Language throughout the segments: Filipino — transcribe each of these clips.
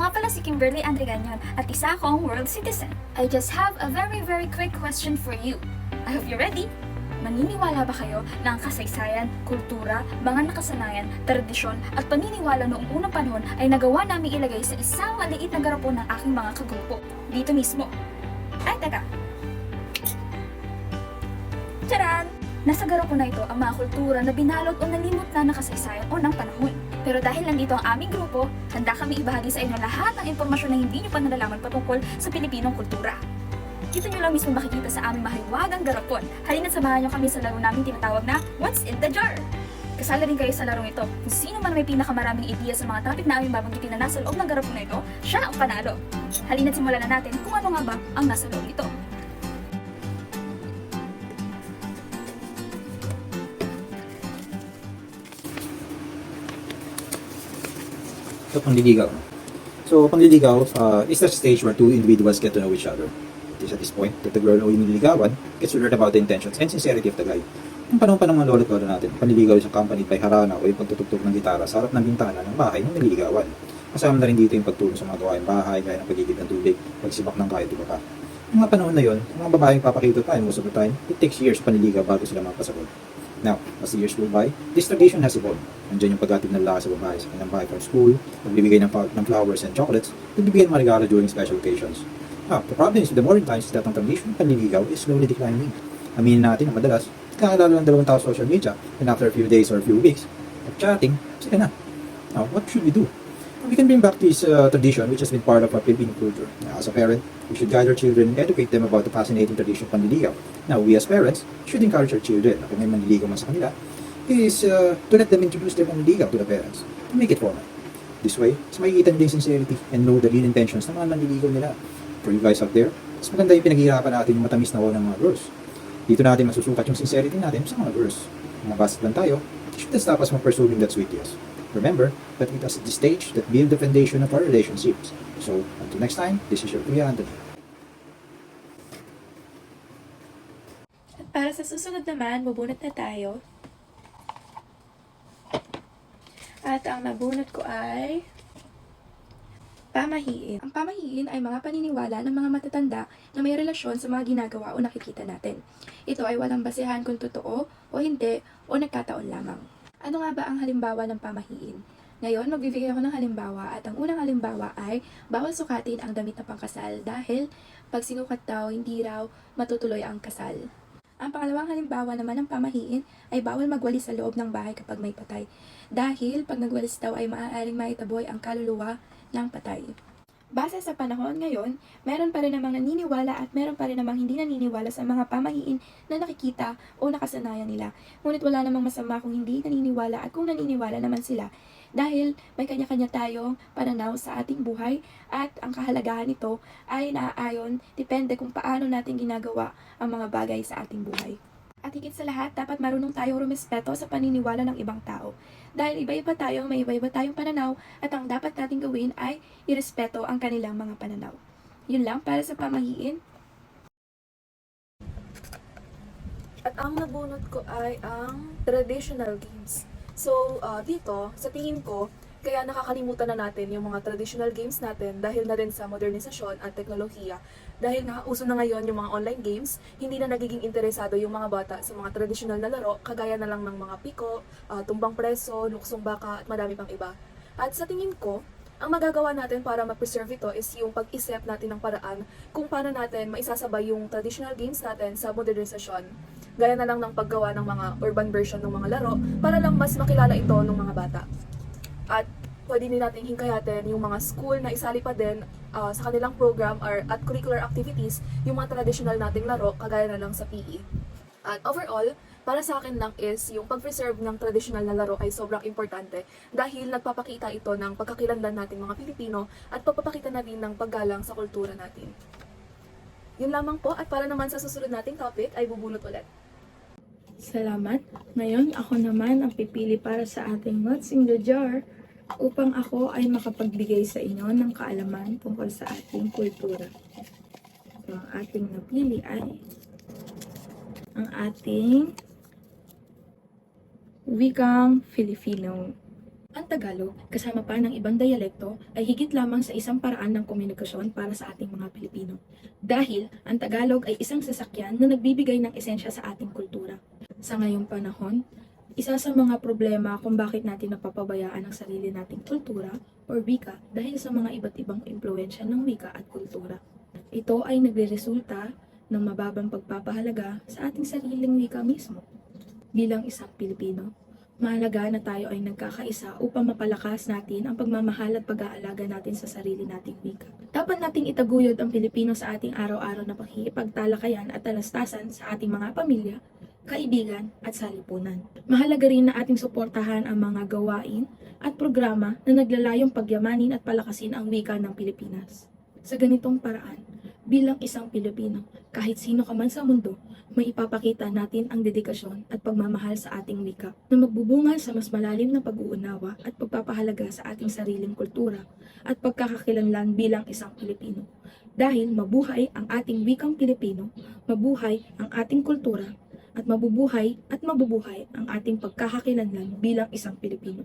nga pala si Kimberly Andreganyon at isa akong world citizen. I just have a very quick question for you. I hope you're ready. Maniniwala ba kayo na ang kasaysayan, kultura, mga nakasanayan, tradisyon at paniniwala noong unang panahon ay nagawa namin ilagay sa isang maliit na garapon ng aking mga kagrupo, dito mismo? Ay, teka! Tcharan! Nasa garapon na ito ang mga kultura na binalot o nalimot na ng kasaysayan o ng panahon. Pero dahil nandito ang aming grupo, handa kami ibahagi sa inyo lahat ng impormasyon na hindi nyo pa nalalaman patungkol sa Pilipinong kultura. Dito nyo lang mismo makikita sa aming mahiwagang garapon. Halina't samahan nyo kami sa laro namin tinatawag na What's in the Jar? Kasali rin kayo sa larong ito. Kung sino man may pinakamaraming ideya sa mga topic na aming babanggitin na nasa loob ng garapon na ito, siya ang panalo. Halina't simulan na natin kung ano nga ba ang nasa loob ito. So, pangliligaw. So, pangliligaw is the stage where two individuals get to know each other. It is at this point that the girl o yung nililigawan gets to learn about the intentions and sincerity of the guy. Yung panahon pa ng mga lolo't lola natin, panliligaw is accompanied by harana o yung pagtutugtog ng gitara sa harap ng bintana ng bahay ng nililigawan. Kasama na rin dito yung pagtulong sa mga gawaing bahay, gaya ng pagigib ng tubig, pagsibak ng kahit iba pa. Yung mga panahon na yun, yung mga babaeng papakita tayo most of the time, it takes years panliligaw bago sila mapasabot. Now, as the years go by, this tradition has evolved. Nandiyan yung paghatid ng lalaki sa babae sa kanilang bahay from school, pagbibigay ng flowers and chocolates, pagbibigay ng mga regalo during special occasions. Now, the problem is with the modern times is that ang tradition ng panliligaw is slowly declining. Aminin natin na madalas, kakilala ng dalawang tao sa social media, and after a few days or a few weeks of chatting, sila na. Now, what should we do? We can bring back this tradition which has been part of our Filipino culture. Now, as a parent, we should guide our children and educate them about the fascinating tradition of panliligaw. Now, we as parents should encourage our children, kung may manliligaw man sa kanila, is to let them introduce their panliligaw to the parents and make it formal. This way, mas makikita nila yung sincerity and know the real intentions ng mga manliligaw nila. For you guys out there, mas maganda yung pinaghihirapan natin yung matamis na ng mga girls. Dito natin masusukat yung sincerity natin sa mga girls. Mga basta lang tayo, shouldn't stop us from pursuing that sweet yes. Remember that it is at this stage that build the foundation of our relationships. So, until next time, this is your Kuya Anthony. At para sa susunod naman, bubunot na tayo. At ang nabunot ko ay pamahiin. Ang pamahiin ay mga paniniwala ng mga matatanda na may relasyon sa mga ginagawa o nakikita natin. Ito ay walang basehan kung totoo o hindi o nagkataon lamang. Ano nga ba ang halimbawa ng pamahiin? Ngayon, magbibigay ako ng halimbawa at ang unang halimbawa ay bawal sukatin ang damit na pangkasal dahil pag sinukat daw, hindi raw matutuloy ang kasal. Ang pangalawang halimbawa naman ng pamahiin ay bawal magwalis sa loob ng bahay kapag may patay dahil pag nagwalis daw ay maaaring maitaboy ang kaluluwa ng patay. Base sa panahon ngayon, meron pa rin namang naniniwala at meron pa rin namang hindi naniniwala sa mga pamahiin na nakikita o nakasanayan nila. Ngunit wala namang masama kung hindi naniniwala at kung naniniwala naman sila dahil may kanya-kanya tayong pananaw sa ating buhay at ang kahalagahan nito ay naaayon depende kung paano natin ginagawa ang mga bagay sa ating buhay. At higit sa lahat, dapat marunong tayong rumespeto sa paniniwala ng ibang tao. Dahil iba-iba tayo, may iba-iba tayong pananaw at ang dapat nating gawin ay irespeto ang kanilang mga pananaw. Yun lang para sa pamahiin. At ang nabunot ko ay ang traditional games. So, dito, sa tingin ko, kaya nakakalimutan na natin yung mga traditional games natin dahil na rin sa modernisasyon at teknolohiya. Dahil nga, uso na ngayon yung mga online games, hindi na nagiging interesado yung mga bata sa mga traditional na laro, kagaya na lang ng mga piko, tumbang preso, luksong baka, at marami pang iba. At sa tingin ko, ang magagawa natin para ma-preserve ito is yung pag-isip natin ng paraan kung paano natin maisasabay yung traditional games natin sa modernisasyon. Gaya na lang ng paggawa ng mga urban version ng mga laro para lang mas makilala ito ng mga bata. At pwede din natin hingkayatin yung mga school na isali pa din sa kanilang program or at curricular activities yung mga traditional nating laro kagaya na lang sa PE. At overall, para sa akin lang is yung pag-preserve ng traditional na laro ay sobrang importante dahil nagpapakita ito ng pagkakilanlan natin mga Pilipino at pagpapakita na din ng paggalang sa kultura natin. Yun lamang po at para naman sa susunod nating topic ay bubunot ulit. Salamat. Ngayon, ako naman ang pipili para sa ating What's in the Jar upang ako ay makapagbigay sa inyo ng kaalaman tungkol sa ating kultura. So, ang ating napili ay ang ating wikang Filipino. Ang Tagalog, kasama pa ng ibang dialekto, ay higit lamang sa isang paraan ng komunikasyon para sa ating mga Pilipino. Dahil ang Tagalog ay isang sasakyan na nagbibigay ng esensya sa ating kultura. Sa ngayong panahon, isa sa mga problema kung bakit natin napapabayaan ang sarili nating kultura o wika dahil sa mga iba't ibang impluensya ng wika at kultura. Ito ay nagreresulta ng mababang pagpapahalaga sa ating sariling wika mismo. Bilang isang Pilipino, mahalaga na tayo ay nagkakaisa upang mapalakas natin ang pagmamahal at pag-aalaga natin sa sarili nating wika. Dapat nating itaguyod ang Pilipino sa ating araw-araw na pakikipagtalakayan at talastasan sa ating mga pamilya, kaibigan at salipunan. Mahalaga rin na ating suportahan ang mga gawain at programa na naglalayong pagyamanin at palakasin ang wika ng Pilipinas. Sa ganitong paraan, bilang isang Pilipino, kahit sino ka man sa mundo, may ipapakita natin ang dedikasyon at pagmamahal sa ating wika na magbubunga sa mas malalim na pag-uunawa at pagpapahalaga sa ating sariling kultura at pagkakakilanlan bilang isang Pilipino. Dahil mabuhay ang ating wikang Pilipino, mabuhay ang ating kultura, at mabubuhay ang ating pagkakakilanlan bilang isang Pilipino.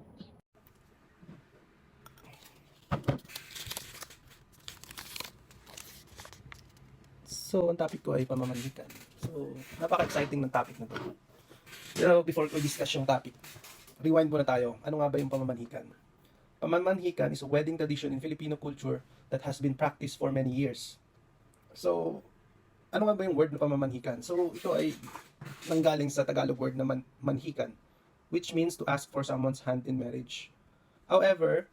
So, ang topic ko ay pamamanhikan. So, napaka-exciting ng topic na to. Pero before ko discuss yung topic, rewind muna tayo. Ano nga ba yung pamamanhikan? Pamamanhikan is a wedding tradition in Filipino culture that has been practiced for many years. So, ano nga ba yung word na pamamanhikan? So, ito ay nanggaling sa Tagalog word na manhikan, which means to ask for someone's hand in marriage. However,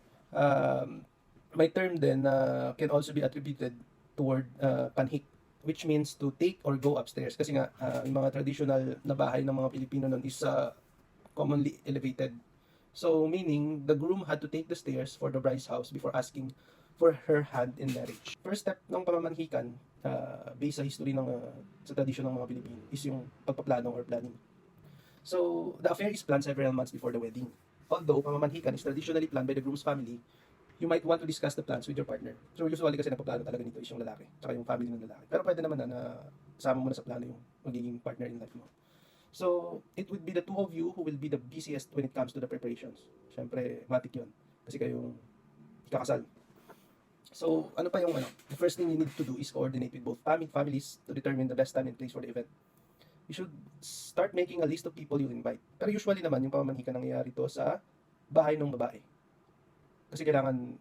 may term din na can also be attributed toward panhik, which means to take or go upstairs. Kasi nga, yung mga traditional na bahay ng mga Pilipino nun is commonly elevated. So, meaning, the groom had to take the stairs for the bride's house before asking for her hand in marriage. First step ng pamamanhikan, based sa history sa tradition ng mga Pilipino, is yung pagpaplano or planning. So, the affair is planned several months before the wedding. Although, pamamanhikan is traditionally planned by the groom's family, you might want to discuss the plans with your partner. So, usually kasi nagpaplano talaga nito is yung lalaki, tsaka yung family ng lalaki. Pero pwede naman na sama mo na sa plano yung magiging partner in life mo. So, it would be the two of you who will be the busiest when it comes to the preparations. Siyempre, matik yun. Kasi kayong ikakasal. So, ano pa yung the first thing you need to do is coordinate with both families to determine the best time and place for the event. You should start making a list of people you invite. Pero usually naman, yung pamamanhikan nangyayari to sa bahay ng babae. Kasi kailangan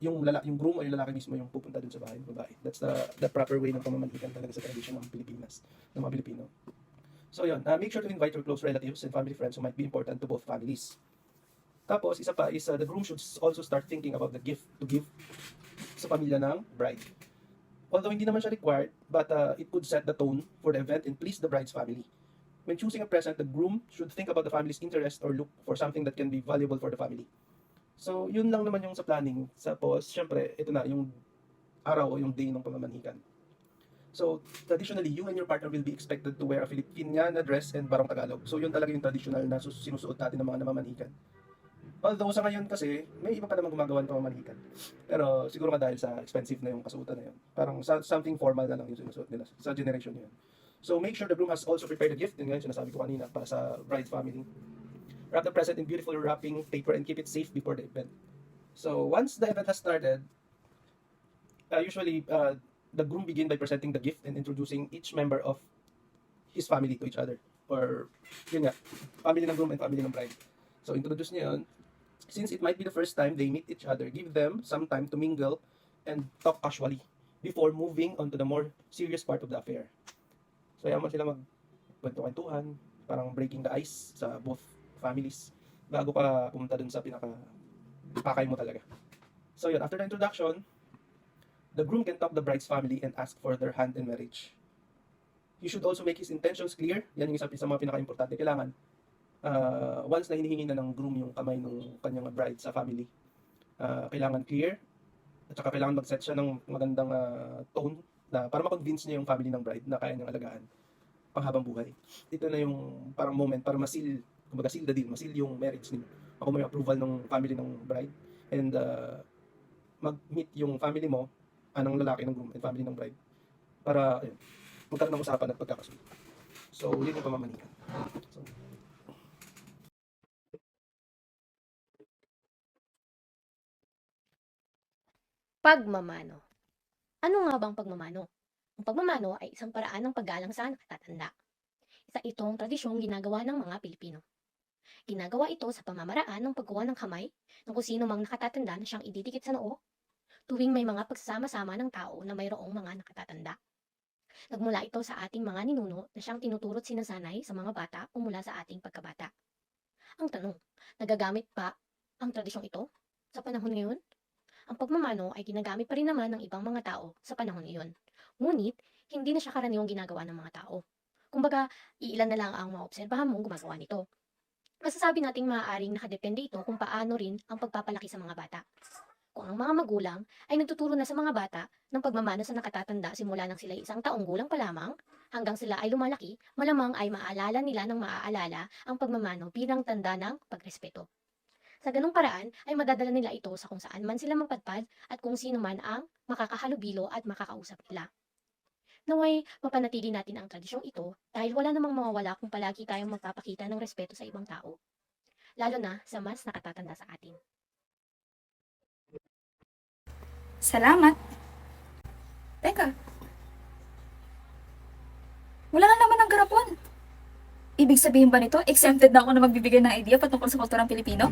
yung groom o yung lalaki mismo yung pupunta dun sa bahay ng babae. That's the proper way ng pamamanhikan talaga sa tradition ng Pilipinas, ng mga Pilipino. So yun, make sure to invite your close relatives and family friends who might be important to both families. Tapos, isa pa is the groom should also start thinking about the gift to give sa pamilya ng bride. Although hindi naman siya required, but it could set the tone for the event and please the bride's family. When choosing a present, the groom should think about the family's interest or look for something that can be valuable for the family. So, yun lang naman yung sa planning. Tapos, syempre, ito na, yung araw o yung day ng pamamanhikan. So, traditionally, you and your partner will be expected to wear a Filipiniana dress and barong Tagalog. So, yun talaga yung traditional na sinusuot natin ng mga namamanhikan. Although, sa ngayon kasi, may iba pa naman gumagawa ng pamamanhikan. Pero, siguro nga dahil sa expensive na yung kasuotan na yun. Parang something formal na lang yung sinusuot nila sa generation na yun. So, make sure the groom has also prepared a gift. Yun nga yung sinasabi ko kanina para sa bride's family. Wrap the present in beautiful wrapping paper and keep it safe before the event. So once the event has started, usually the groom begin by presenting the gift and introducing each member of his family to each other. Or yun nga, family ng groom and family ng bride. So introduce niya yun. Since it might be the first time they meet each other, give them some time to mingle and talk casually before moving on to the more serious part of the affair. So yaman sila magkwentuhan, parang breaking the ice sa both families bago ka pumunta dun sa pakay mo talaga. So yun, after the introduction, the groom can talk the bride's family and ask for their hand in marriage. He should also make his intentions clear. Yan yung isa sa mga pinaka-importante. Kailangan, once na hinihingi na ng groom yung kamay ng kanyang bride sa family, kailangan clear, at saka kailangan mag-set siya ng magandang tone na para ma-convince niya yung family ng bride na kaya niyang alagaan panghabang buhay. Ito na yung parang moment para seal the deal, masil yung marriage ninyo. Ako may approval ng family ng bride and mag-meet yung family mo, ng lalaki ng groom and family ng bride para magkaroon ng usapan at pagkakasunod. So, yun yung pamamanhikan. So, Pagmamano. Ano nga bang pagmamano? Ang pagmamano ay isang paraan ng paggalang sa nakatatanda. Isa itong tradisyong ginagawa ng mga Pilipino. Ginagawa ito sa pamamaraan ng pagkuha ng kamay ng kung sino mang nakatatanda na siyang ididikit sa noo tuwing may mga pagsasama-sama ng tao na mayroong mga nakatatanda. Nagmula ito sa ating mga ninuno na siyang tinuturo't sinasanay sa mga bata o mula sa ating pagkabata. Ang tanong, nagagamit pa ang tradisyong ito sa panahon ngayon? Ang pagmamano ay ginagamit pa rin naman ng ibang mga tao sa panahon iyon. Ngunit, hindi na siya karaniwang ginagawa ng mga tao. Kumbaga, iilan na lang ang maobserbahan mong gumagawa nito. Masasabi nating maaaring nakadepende ito kung paano rin ang pagpapalaki sa mga bata. Kung ang mga magulang ay nagtuturo na sa mga bata ng pagmamano sa nakatatanda simula nang sila isang taong gulang pa lamang, hanggang sila ay lumalaki, malamang ay maaalala nila ng maaalala ang pagmamano bilang tanda ng pagrespeto. Sa ganung paraan ay madadala nila ito sa kung saan man sila magpadpad at kung sino man ang makakahalubilo at makakausap nila. Naway, mapanatili natin ang tradisyong ito dahil wala namang mawawala kung palagi tayong magpapakita ng respeto sa ibang tao, lalo na sa mas nakatatanda sa atin. Salamat. Teka. Wala na naman ang garapon. Ibig sabihin ba nito, exempted na ako na magbibigay ng idea patungkol sa kulturang Pilipino?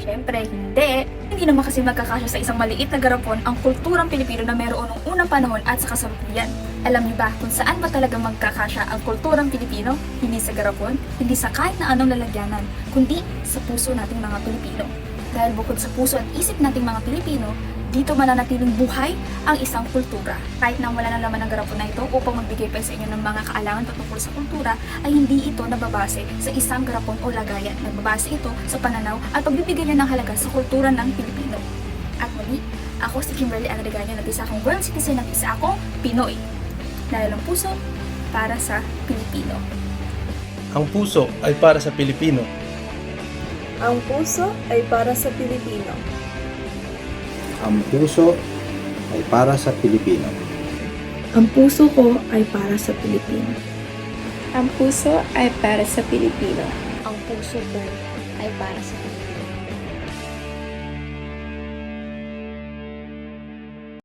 Siyempre, hindi. Hindi naman kasi magkakasya sa isang maliit na garapon ang kulturang Pilipino na meron noong unang panahon at sa kasalukuyan. Alam niyo ba kung saan ba talaga magkakasya ang kulturang Pilipino? Hindi sa garapon, hindi sa kahit na anong lalagyanan, kundi sa puso nating mga Pilipino. Dahil bukod sa puso at isip nating mga Pilipino, dito mananatiling buhay ang isang kultura. Kahit na wala na laman ng garapon na ito upang magbigay pa sa inyo ng mga kaalaman patungkol sa kultura, ay hindi ito nababase sa isang garapon o lagayan. Nababase ito sa pananaw at pagbibigay niya ng halaga sa kultura ng Pilipino. At muli, ako si Kimberly Anregaño, nag-isa akong world citizen at isa akong Pinoy. Dahil ang puso para sa Pilipino. Ang puso ay para sa Pilipino. Ang puso ay para sa Pilipino. Ang puso ay para sa Pilipino. Ang puso ko ay para sa Pilipino. Ang puso ay para sa Pilipino. Ang puso ko ay para sa